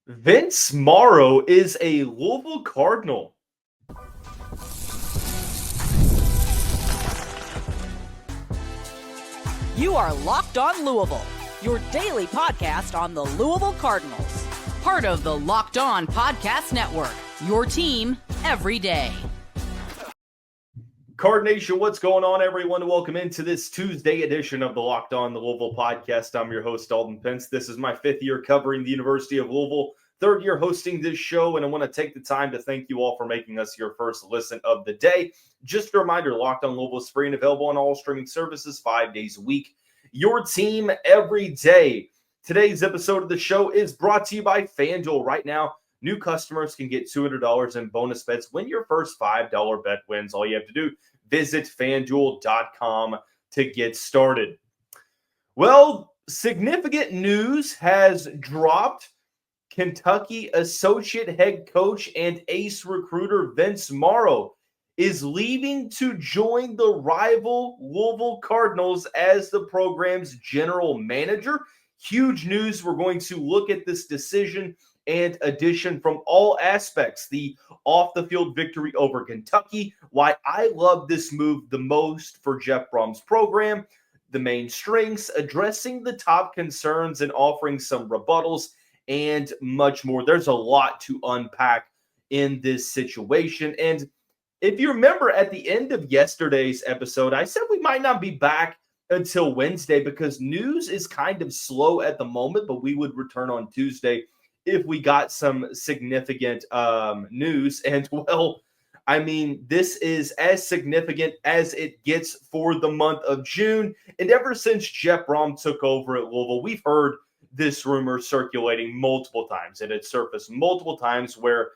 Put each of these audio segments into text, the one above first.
Vince Marrow is a Louisville Cardinal. You are Locked On Louisville, your daily podcast on the Louisville Cardinals. Part of the Locked On Podcast Network, your team every day. Card Nation, what's going on, everyone? Welcome into this Tuesday edition of the Locked On the Louisville podcast. I'm your host, Dalton Pence. This is my fifth year covering the University of Louisville, third year hosting this show, and I want to take the time to thank you all for making us your first listen of the day. Just a reminder, Locked On Louisville is free and available on all streaming services 5 days a week. Your team every day. Today's episode of the show is brought to you by FanDuel. Right now, new customers can get $200 in bonus bets when your first $5 bet wins. All you have to do, visit FanDuel.com to get started. Well, significant news has dropped. Kentucky associate head coach and ace recruiter Vince Marrow is leaving to join the rival Louisville Cardinals as the program's general manager. Huge news. We're going to look at this decision and addition from all aspects. The off-the-field victory over Kentucky, why I love this move the most for Jeff Brohm's program, the main strengths, addressing the top concerns and offering some rebuttals, and much more. There's a lot to unpack in this situation. And if you remember at the end of yesterday's episode, I said we might not be back until Wednesday because news is kind of slow at the moment, but we would return on Tuesday if we got some significant news. And, well, I mean, this is as significant as it gets for the month of June. And ever since Jeff Brohm took over at Louisville, we've heard this rumor circulating multiple times. And it surfaced multiple times where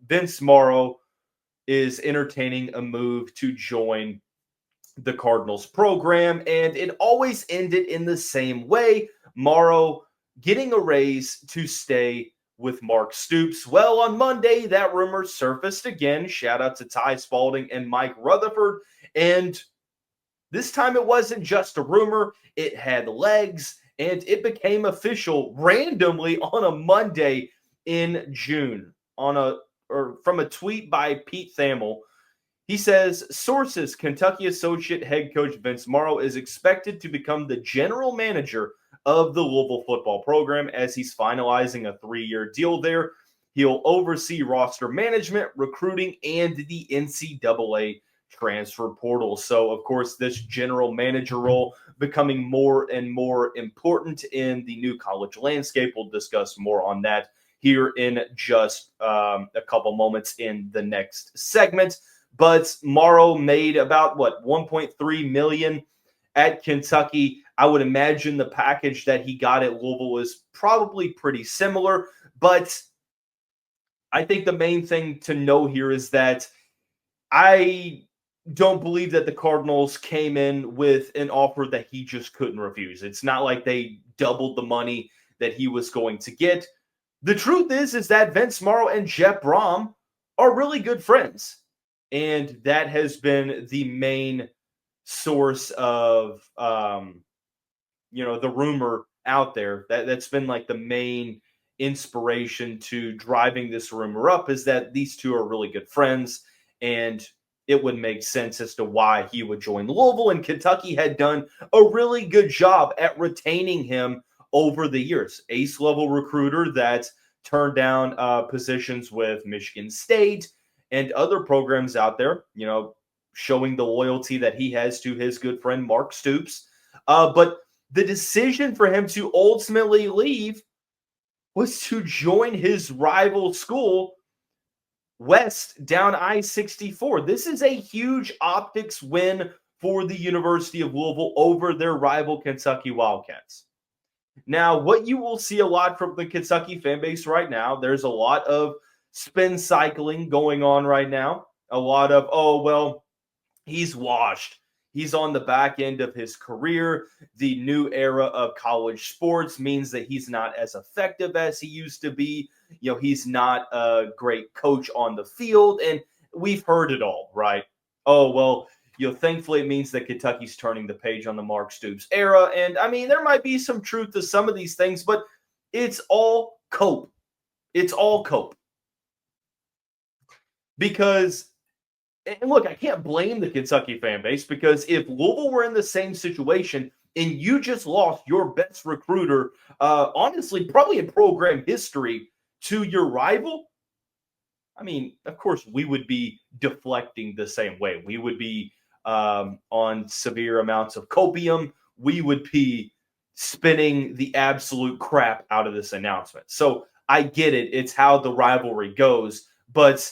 Vince Marrow is entertaining a move to join the Cardinals program. And it always ended in the same way. Morrow getting a raise to stay with Mark Stoops. Well, on Monday, that rumor surfaced again. Shout out to Ty Spalding and Mike Rutherford. And this time it wasn't just a rumor. It had legs, and it became official randomly on a Monday in June from a tweet by Pete Thamel. He says, sources, Kentucky associate head coach Vince Marrow is expected to become the general manager of the Louisville football program as he's finalizing a 3-year deal there. He'll oversee roster management, recruiting, and the NCAA transfer portal. So, of course, this general manager role becoming more and more important in the new college landscape. We'll discuss more on that here in just a couple moments in the next segment. But Morrow made about, $1.3 million at Kentucky. I would imagine the package that he got at Louisville is probably pretty similar. But I think the main thing to know here is that I don't believe that the Cardinals came in with an offer that he just couldn't refuse. It's not like they doubled the money that he was going to get. The truth is that Vince Marrow and Jeff Brohm are really good friends. And that has been the main source of, the rumor out there. That's been like the main inspiration to driving this rumor up, is that these two are really good friends. And it would make sense as to why he would join Louisville. And Kentucky had done a really good job at retaining him over the years. Ace level recruiter that turned down positions with Michigan State and other programs out there, showing the loyalty that he has to his good friend Mark Stoops. But the decision for him to ultimately leave was to join his rival school, West, down I-64. This is a huge optics win for the University of Louisville over their rival Kentucky Wildcats. Now, what you will see a lot from the Kentucky fan base right now, there's a lot of spin cycling going on right now. A lot of, he's washed. He's on the back end of his career. The new era of college sports means that he's not as effective as he used to be. He's not a great coach on the field. And we've heard it all, right? Thankfully it means that Kentucky's turning the page on the Mark Stoops era. And I mean, there might be some truth to some of these things, but it's all cope. It's all cope. Because, and look, I can't blame the Kentucky fan base, because if Louisville were in the same situation and you just lost your best recruiter, honestly, probably in program history, to your rival, I mean, of course, we would be deflecting the same way. We would be on severe amounts of copium. We would be spinning the absolute crap out of this announcement. So I get it. It's how the rivalry goes. But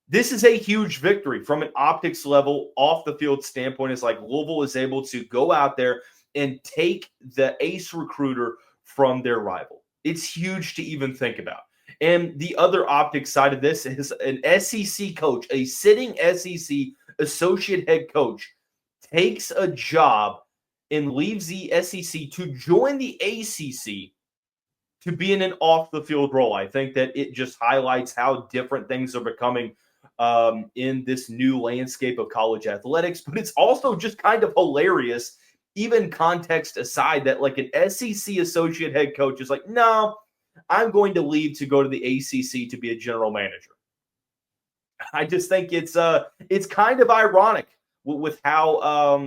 this is a huge victory from an optics level, off the field standpoint. It's like Louisville is able to go out there and take the ace recruiter from their rival. It's huge to even think about. And the other optic side of this is an SEC coach, a sitting SEC associate head coach, takes a job and leaves the SEC to join the ACC to be in an off-the-field role. I think that it just highlights how different things are becoming in this new landscape of college athletics. But it's also just kind of hilarious, even context aside, that like an SEC associate head coach is like, no, I'm going to leave to go to the ACC to be a general manager. I just think it's kind of ironic with how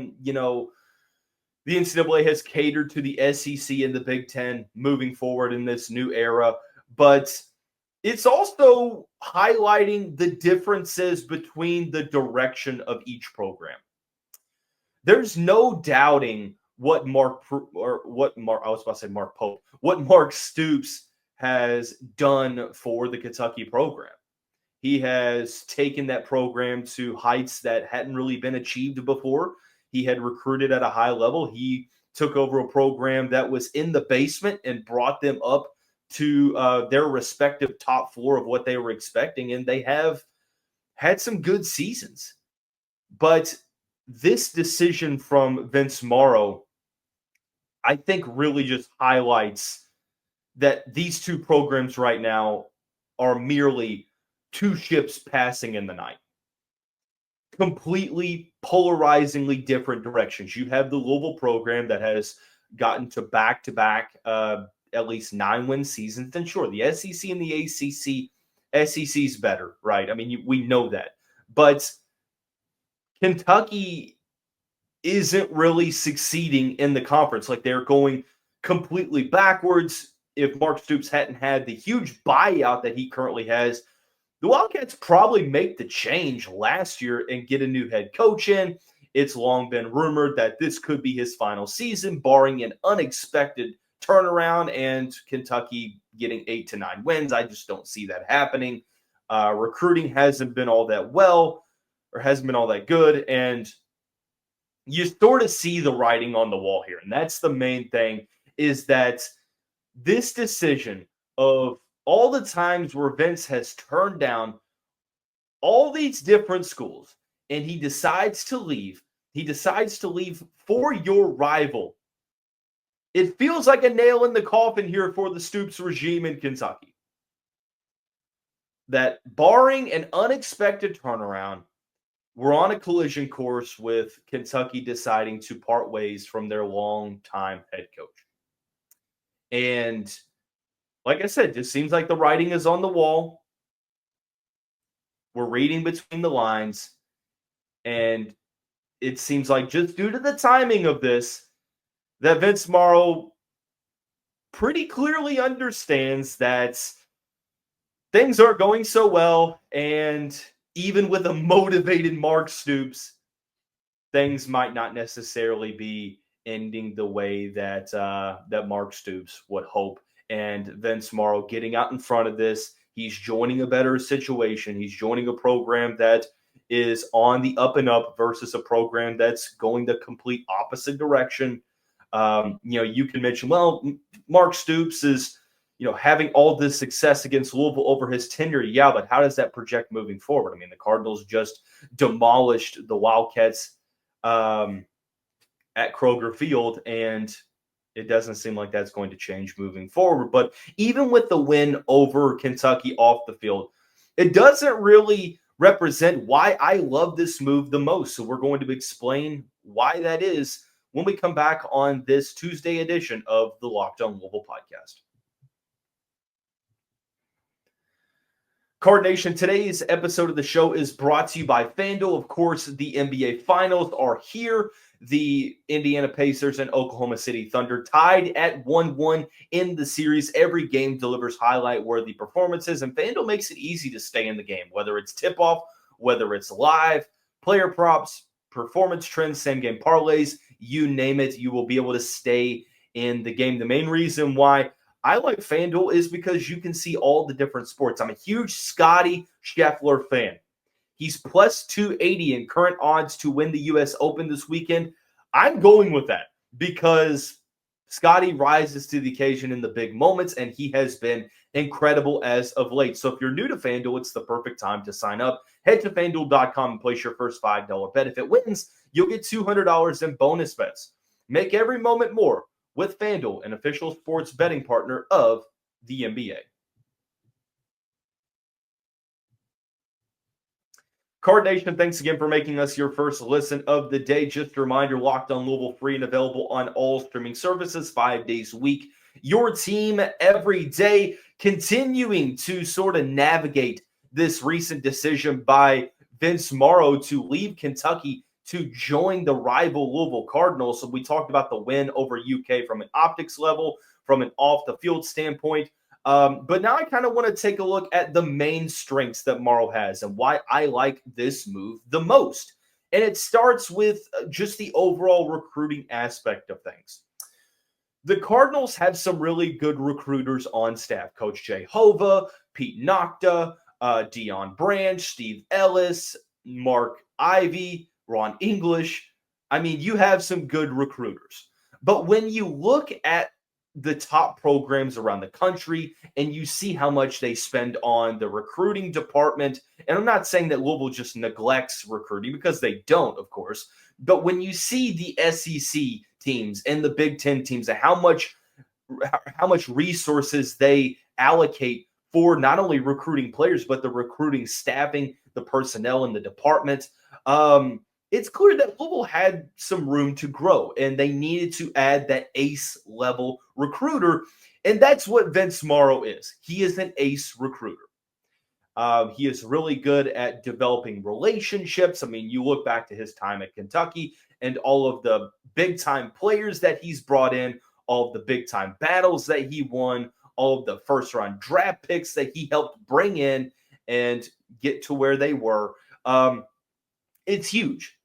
the NCAA has catered to the SEC and the Big Ten moving forward in this new era. But it's also highlighting the differences between the direction of each program. There's no doubting what Mark Stoops has done for the Kentucky program. He has taken that program to heights that hadn't really been achieved before. He had recruited at a high level. He took over a program that was in the basement and brought them up to their respective top floor of what they were expecting, and they have had some good seasons. But this decision from Vince Marrow, I think, really just highlights that these two programs right now are merely two ships passing in the night. Completely polarizingly different directions. You have the Louisville program that has gotten to back-to-back at least 9-win seasons. And sure, the SEC and the ACC, SEC's better, right? I mean, we know that. But Kentucky isn't really succeeding in the conference. Like, they're going completely backwards. If Mark Stoops hadn't had the huge buyout that he currently has, the Wildcats probably make the change last year and get a new head coach in. It's long been rumored that this could be his final season, barring an unexpected turnaround and Kentucky getting 8 to 9 wins. I just don't see that happening. Recruiting hasn't been all that well, or hasn't been all that good, and you sort of see the writing on the wall here. And that's the main thing, is that this decision of all the times where Vince has turned down all these different schools and he decides to leave for your rival. It feels like a nail in the coffin here for the Stoops regime in Kentucky. That barring an unexpected turnaround, we're on a collision course with Kentucky deciding to part ways from their longtime head coach. And like I said, it just seems like the writing is on the wall. We're reading between the lines. And it seems like, just due to the timing of this, that Vince Marrow pretty clearly understands that things aren't going so well. And even with a motivated Mark Stoops, things might not necessarily be ending the way that that Mark Stoops would hope. And Vince Marrow getting out in front of this, he's joining a better situation. He's joining a program that is on the up and up versus a program that's going the complete opposite direction. You can mention, well, Mark Stoops is, having all this success against Louisville over his tenure. Yeah, but how does that project moving forward? I mean, the Cardinals just demolished the Wildcats at Kroger Field, and it doesn't seem like that's going to change moving forward. But even with the win over Kentucky off the field, it doesn't really represent why I love this move the most. So we're going to explain why that is when we come back on this Tuesday edition of the Locked On Louisville podcast. Card Nation, today's episode of the show is brought to you by FanDuel. Of course, the NBA Finals are here. The Indiana Pacers and Oklahoma City Thunder tied at 1-1 in the series. Every game delivers highlight-worthy performances, and FanDuel makes it easy to stay in the game, whether it's tip-off, whether it's live, player props, performance trends, same-game parlays, you name it, you will be able to stay in the game. The main reason why I like FanDuel is because you can see all the different sports. I'm a huge Scotty Scheffler fan. He's plus 280 in current odds to win the U.S. Open this weekend. I'm going with that because Scotty rises to the occasion in the big moments, and he has been incredible as of late. So if you're new to FanDuel, it's the perfect time to sign up. Head to FanDuel.com and place your first $5 bet. If it wins, you'll get $200 in bonus bets. Make every moment more with FanDuel, an official sports betting partner of the NBA. Card Nation, thanks again for making us your first listen of the day. Just a reminder, Locked On Louisville, free and available on all streaming services 5 days a week. Your team every day, continuing to sort of navigate this recent decision by Vince Marrow to leave Kentucky to join the rival Louisville Cardinals. So we talked about the win over UK from an optics level, from an off-the-field standpoint. But now I kind of want to take a look at the main strengths that Marrow has and why I like this move the most. And it starts with just the overall recruiting aspect of things. The Cardinals have some really good recruiters on staff. Coach Jay Hova, Pete Nocta, Dion Branch, Steve Ellis, Mark Ivy, Ron English. I mean, you have some good recruiters. But when you look at the top programs around the country and you see how much they spend on the recruiting department, and I'm not saying that Louisville just neglects recruiting because they don't, of course, but when you see the SEC teams and the Big Ten teams and how much resources they allocate for not only recruiting players, but the recruiting staffing, the personnel in the department, it's clear that Louisville had some room to grow, and they needed to add that ace-level recruiter, and that's what Vince Marrow is. He is an ace recruiter. He is really good at developing relationships. I mean, you look back to his time at Kentucky and all of the big-time players that he's brought in, all of the big-time battles that he won, all of the first-round draft picks that he helped bring in and get to where they were. It's huge.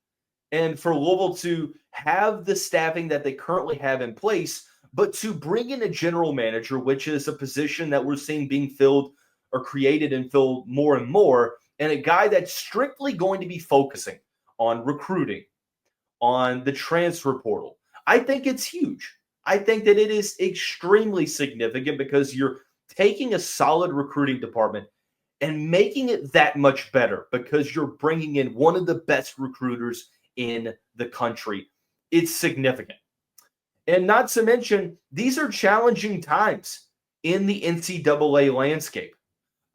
And for Louisville to have the staffing that they currently have in place, but to bring in a general manager, which is a position that we're seeing being filled or created and filled more and more, and a guy that's strictly going to be focusing on recruiting, on the transfer portal, I think it's huge. I think that it is extremely significant because you're taking a solid recruiting department and making it that much better because you're bringing in one of the best recruiters in the country. It's significant. And not to mention, these are challenging times in the NCAA landscape.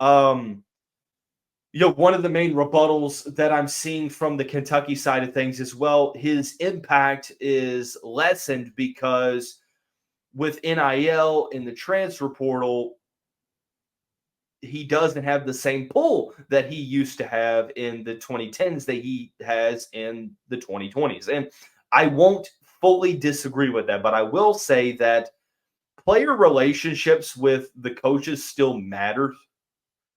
One of the main rebuttals that I'm seeing from the Kentucky side of things as well, his impact is lessened because with NIL in the transfer portal, he doesn't have the same pull that he used to have in the 2010s that he has in the 2020s. And I won't fully disagree with that, but I will say that player relationships with the coaches still matter.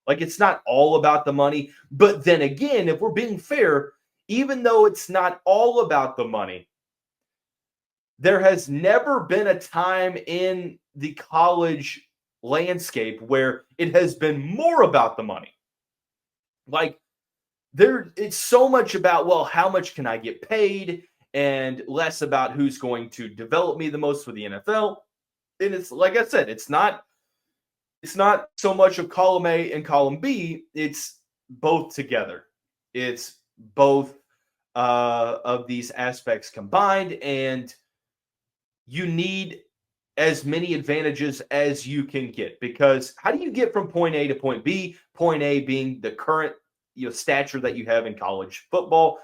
Like, it's not all about the money. But then again, if we're being fair, even though it's not all about the money, there has never been a time in the college landscape where it has been more about the money. Like, it's so much about, well, how much can I get paid, and less about who's going to develop me the most for the NFL. And it's like I said, it's not so much of column A and column B. It's both together. It's both of these aspects combined, and you need as many advantages as you can get, because how do you get from point A to point B? Point A being the current stature that you have in college football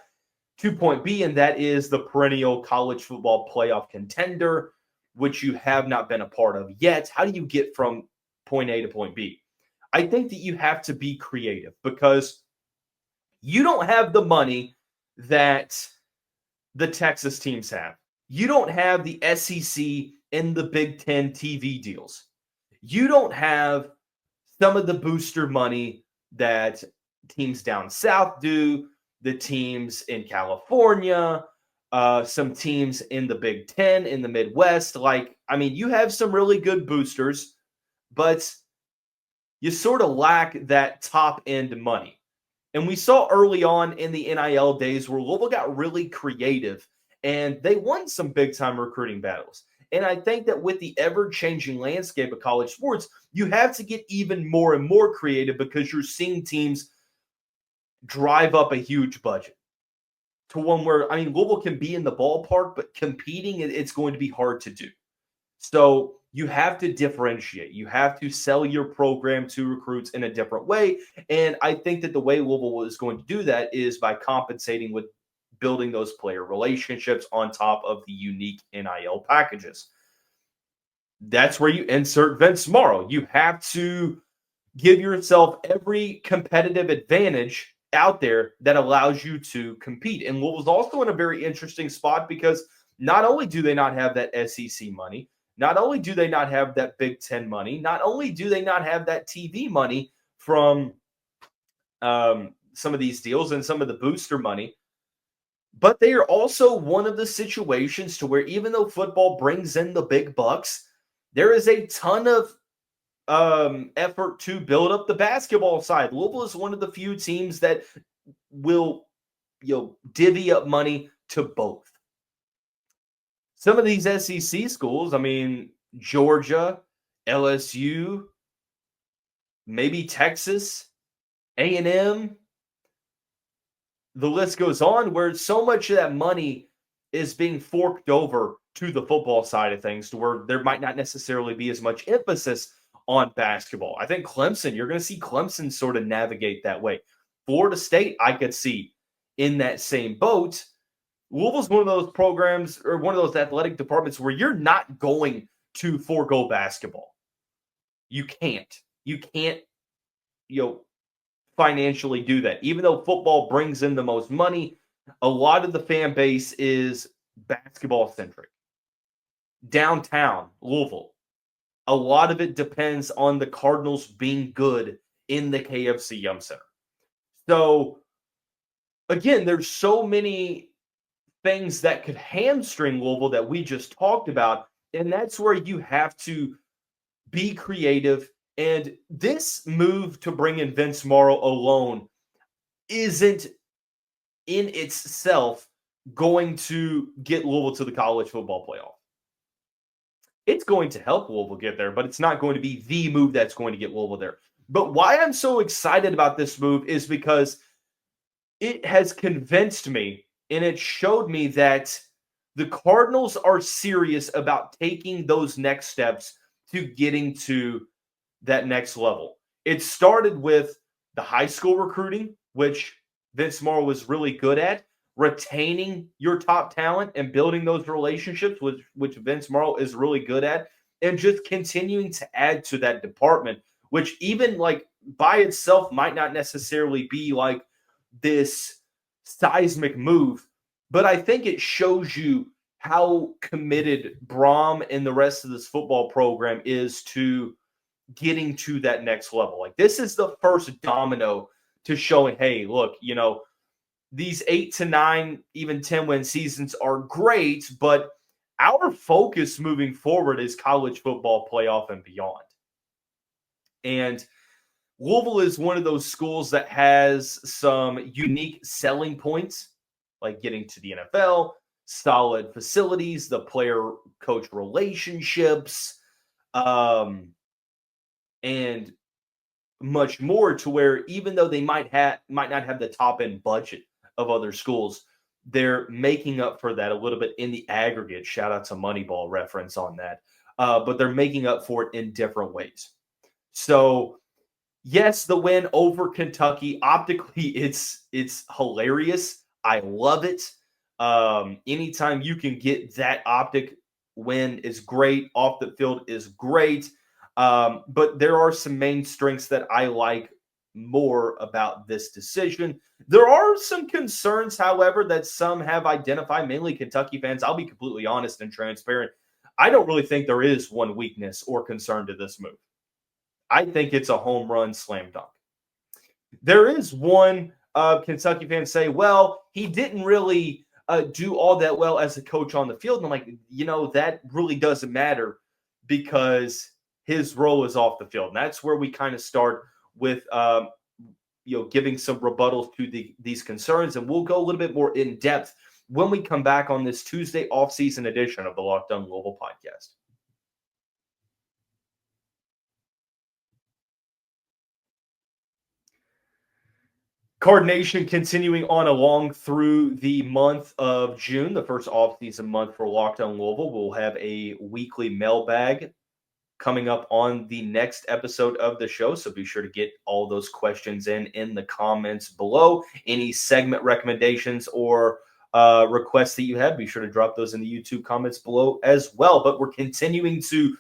to point B, and that is the perennial college football playoff contender, which you have not been a part of yet. How do you get from point A to point B? I think that you have to be creative because you don't have the money that the Texas teams have. You don't have the SEC and the Big Ten TV deals. You don't have some of the booster money that teams down south do, the teams in California, some teams in the Big Ten, in the Midwest. You have some really good boosters, but you sort of lack that top end money. And we saw early on in the NIL days where Louisville got really creative and they won some big time recruiting battles. And I think that with the ever-changing landscape of college sports, you have to get even more and more creative because you're seeing teams drive up a huge budget to one where, Louisville can be in the ballpark, but competing, it's going to be hard to do. So you have to differentiate. You have to sell your program to recruits in a different way. And I think that the way Louisville is going to do that is by compensating with building those player relationships on top of the unique NIL packages. That's where you insert Vince Marrow. You have to give yourself every competitive advantage out there that allows you to compete. And Louisville's also in a very interesting spot because not only do they not have that SEC money, not only do they not have that Big Ten money, not only do they not have that TV money from some of these deals and some of the booster money, but they are also one of the situations to where even though football brings in the big bucks, there is a ton of effort to build up the basketball side. Louisville is one of the few teams that will, divvy up money to both. Some of these SEC schools, Georgia, LSU, maybe Texas, A&M, the list goes on, where so much of that money is being forked over to the football side of things to where there might not necessarily be as much emphasis on basketball. I think Clemson, you're going to see Clemson sort of navigate that way. Florida State, I could see in that same boat. Louisville's one of those programs or one of those athletic departments where you're not going to forego basketball. You can't, financially do that. Even though football brings in the most money, a lot of the fan base is basketball centric. Downtown Louisville, a lot of it depends on the Cardinals being good in the KFC Yum Center. So, again, there's so many things that could hamstring Louisville that we just talked about, and that's where you have to be creative. And this move to bring in Vince Marrow alone isn't in itself going to get Louisville to the college football playoff. It's going to help Louisville get there, but it's not going to be the move that's going to get Louisville there. But why I'm so excited about this move is because it has convinced me and it showed me that the Cardinals are serious about taking those next steps to getting to that next level. It started with the high school recruiting, which Vince Marrow was really good at, retaining your top talent and building those relationships, which Vince Marrow is really good at, and just continuing to add to that department, which even by itself might not necessarily be like this seismic move, but I think it shows you how committed Brohm and the rest of this football program is to getting to that next level. This is the first domino to showing, hey, look, these 8 to 9, even 10-win seasons are great, but our focus moving forward is college football playoff and beyond. And Louisville is one of those schools that has some unique selling points, like getting to the NFL, solid facilities, the player-coach relationships, and much more, to where even though they might not have the top-end budget of other schools, they're making up for that a little bit in the aggregate. Shout out to Moneyball reference on that. But they're making up for it in different ways. So, yes, the win over Kentucky, optically, it's hilarious. I love it. Anytime you can get that optic win is great. Off the field is great. But there are some main strengths that I like more about this decision. There are some concerns, however, that some have identified, mainly Kentucky fans. I'll be completely honest and transparent. I don't really think there is one weakness or concern to this move. I think it's a home run slam dunk. There is one Kentucky fan say, well, he didn't really do all that well as a coach on the field. And I'm like, that really doesn't matter because his role is off the field. And that's where we kind of start with, giving some rebuttals to these concerns. And we'll go a little bit more in depth when we come back on this Tuesday offseason edition of the Locked On Louisville podcast. Card Nation continuing on along through the month of June, the first offseason month for Locked On Louisville. We'll have a weekly mailbag coming up on the next episode of the show. So be sure to get all those questions in the comments below. Any segment recommendations or requests that you have, be sure to drop those in the YouTube comments below as well. But we're continuing to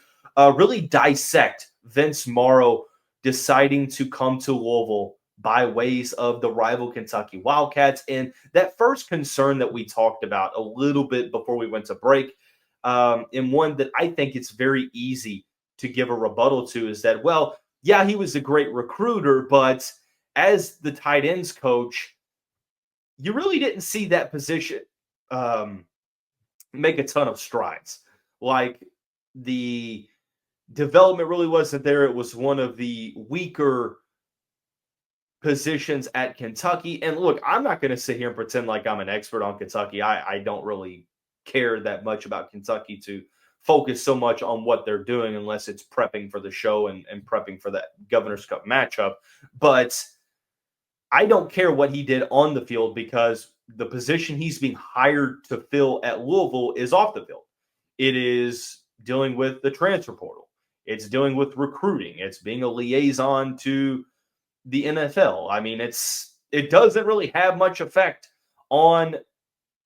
really dissect Vince Marrow deciding to come to Louisville by ways of the rival Kentucky Wildcats. And that first concern that we talked about a little bit before we went to break, and one that I think it's very easy to give a rebuttal to is that, well, yeah, he was a great recruiter, but as the tight ends coach, you really didn't see that position make a ton of strides. Like, the development really wasn't there. It was one of the weaker positions at Kentucky. And look, I'm not going to sit here and pretend like I'm an expert on Kentucky. I don't really care that much about Kentucky to focus so much on what they're doing unless it's prepping for the show and prepping for that Governor's Cup matchup. But I don't care what he did on the field because the position he's being hired to fill at Louisville is off the field. It is dealing with the transfer portal. It's dealing with recruiting. It's being a liaison to the NFL. I mean, it doesn't really have much effect on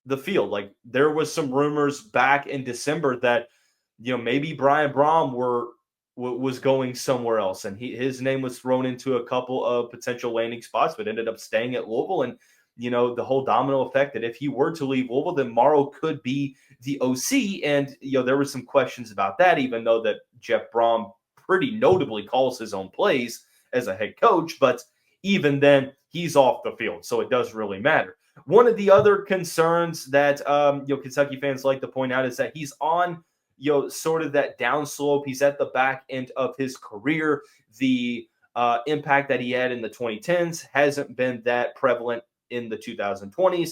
the field. Like, there was some rumors back in December that, maybe Brohm was going somewhere else, and his name was thrown into a couple of potential landing spots, but ended up staying at Louisville. And the whole domino effect that if he were to leave Louisville, then Marrow could be the OC. And there were some questions about that, even though that Jeff Brohm pretty notably calls his own plays as a head coach, but even then he's off the field, so it doesn't really matter. One of the other concerns that Kentucky fans like to point out is that he's on sort of that downslope. He's at the back end of his career. The impact that he had in the 2010s hasn't been that prevalent in the 2020s.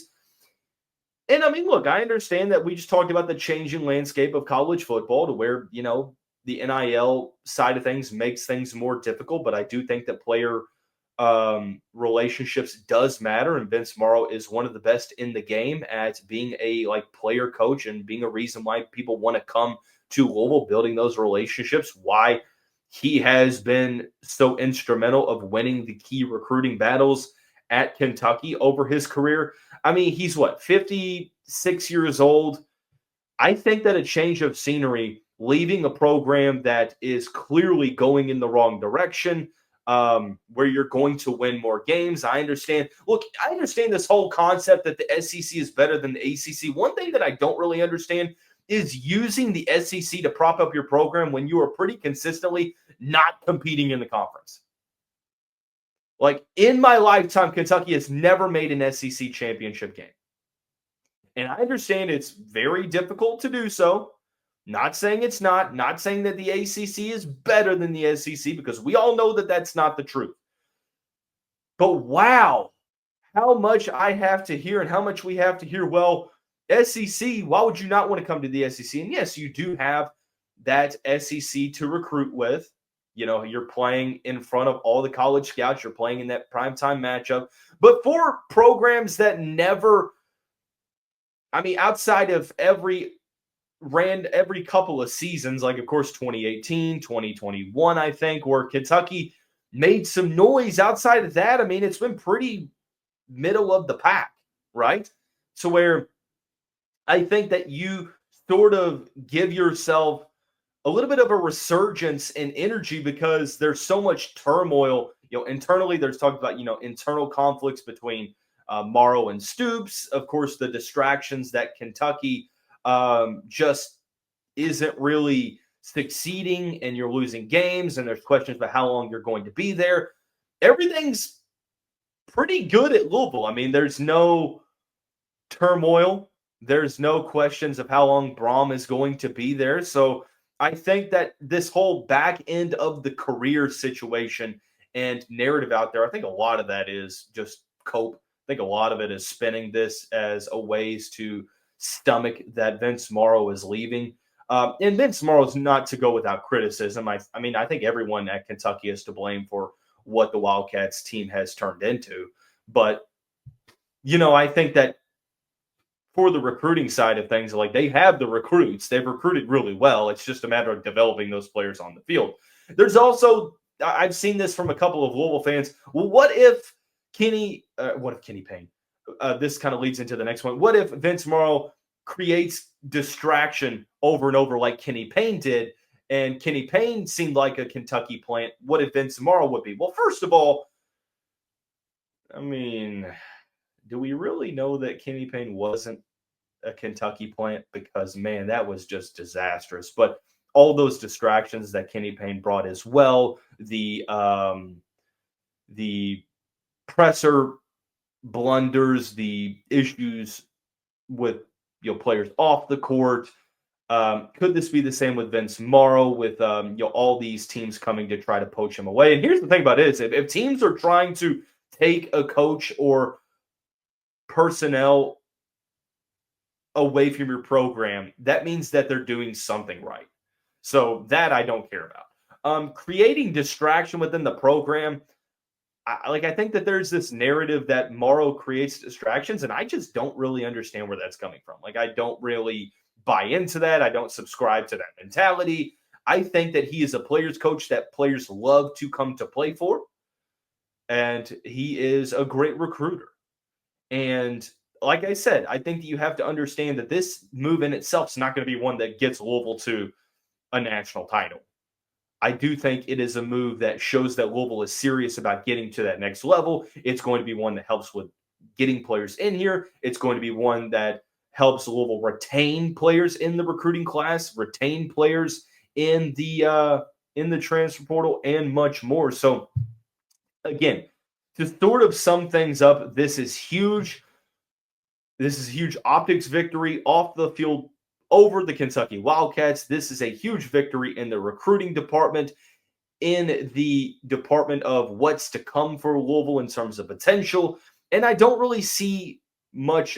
And I mean, look, I understand that we just talked about the changing landscape of college football to where the NIL side of things makes things more difficult, but I do think that player relationships does matter, and Vince Marrow is one of the best in the game at being a player coach and being a reason why people want to come to Louisville, building those relationships, why he has been so instrumental of winning the key recruiting battles at Kentucky over his career. I mean, he's 56 years old. I think that a change of scenery, leaving a program that is clearly going in the wrong direction, where you're going to win more games. I understand this whole concept that the SEC is better than the ACC. One thing that I don't really understand is using the SEC to prop up your program when you are pretty consistently not competing in the conference. Like, in my lifetime, Kentucky has never made an SEC championship game. And I understand it's very difficult to do so. Not saying it's not saying that the ACC is better than the SEC, because we all know that that's not the truth. But wow, how much I have to hear and how much we have to hear. Well, SEC, why would you not want to come to the SEC? And yes, you do have that SEC to recruit with. You're playing in front of all the college scouts. You're playing in that primetime matchup. But for programs that never, outside of every couple of seasons, like, of course, 2018, 2021, I think, where Kentucky made some noise. Outside of that, it's been pretty middle of the pack, right? So where I think that you sort of give yourself a little bit of a resurgence in energy because there's so much turmoil. Internally, there's talk about, internal conflicts between Morrow and Stoops. Of course, the distractions that Kentucky just isn't really succeeding, and you're losing games, and there's questions about how long you're going to be there. Everything's pretty good at Louisville. I mean, there's no turmoil. There's no questions of how long Brohm is going to be there. So I think that this whole back end of the career situation and narrative out there, I think a lot of that is just cope. I think a lot of it is spinning this as a ways to stomach that Vince Marrow is leaving. And Vince Marrow is not to go without criticism. I mean, I think everyone at Kentucky is to blame for what the Wildcats team has turned into. But, I think that for the recruiting side of things, like, they have the recruits. They've recruited really well. It's just a matter of developing those players on the field. There's also, I've seen this from a couple of Louisville fans. Well, what if Kenny Payne? This kind of leads into the next one. What if Vince Marrow creates distraction over and over like Kenny Payne did, and Kenny Payne seemed like a Kentucky plant? What if Vince Marrow would be? Well, first of all, I mean, do we really know that Kenny Payne wasn't a Kentucky plant? Because, man, that was just disastrous. But all those distractions that Kenny Payne brought as well, the presser blunders, the issues with players off the court. Could this be the same with Vince Marrow, with all these teams coming to try to poach him away? And here's the thing about it is, if teams are trying to take a coach or personnel away from your program, that means that they're doing something right. So that I don't care about. Creating distraction within the program, I think that there's this narrative that Morrow creates distractions, and I just don't really understand where that's coming from. Like, I don't really buy into that. I don't subscribe to that mentality. I think that he is a player's coach that players love to come to play for, and he is a great recruiter. And like I said, I think that you have to understand that this move in itself is not going to be one that gets Louisville to a national title. I do think it is a move that shows that Louisville is serious about getting to that next level. It's going to be one that helps with getting players in here. It's going to be one that helps Louisville retain players in the recruiting class, retain players in the transfer portal, and much more. So, again, to sort of sum things up, this is huge. This is a huge optics victory off the field over the Kentucky Wildcats. This is a huge victory in the recruiting department, in the department of what's to come for Louisville in terms of potential. And I don't really see much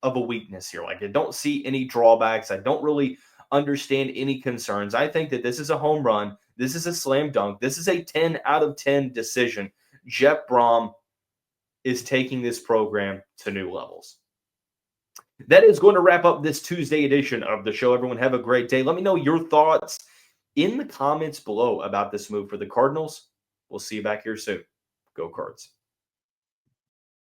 of a weakness here. Like, I don't see any drawbacks. I don't really understand any concerns. I think that this is a home run. This is a slam dunk. This is a 10 out of 10 decision. Jeff Brohm is taking this program to new levels. That is going to wrap up this Tuesday edition of the show. Everyone have a great day. Let me know your thoughts in the comments below about this move for the Cardinals. We'll see you back here soon. Go Cards.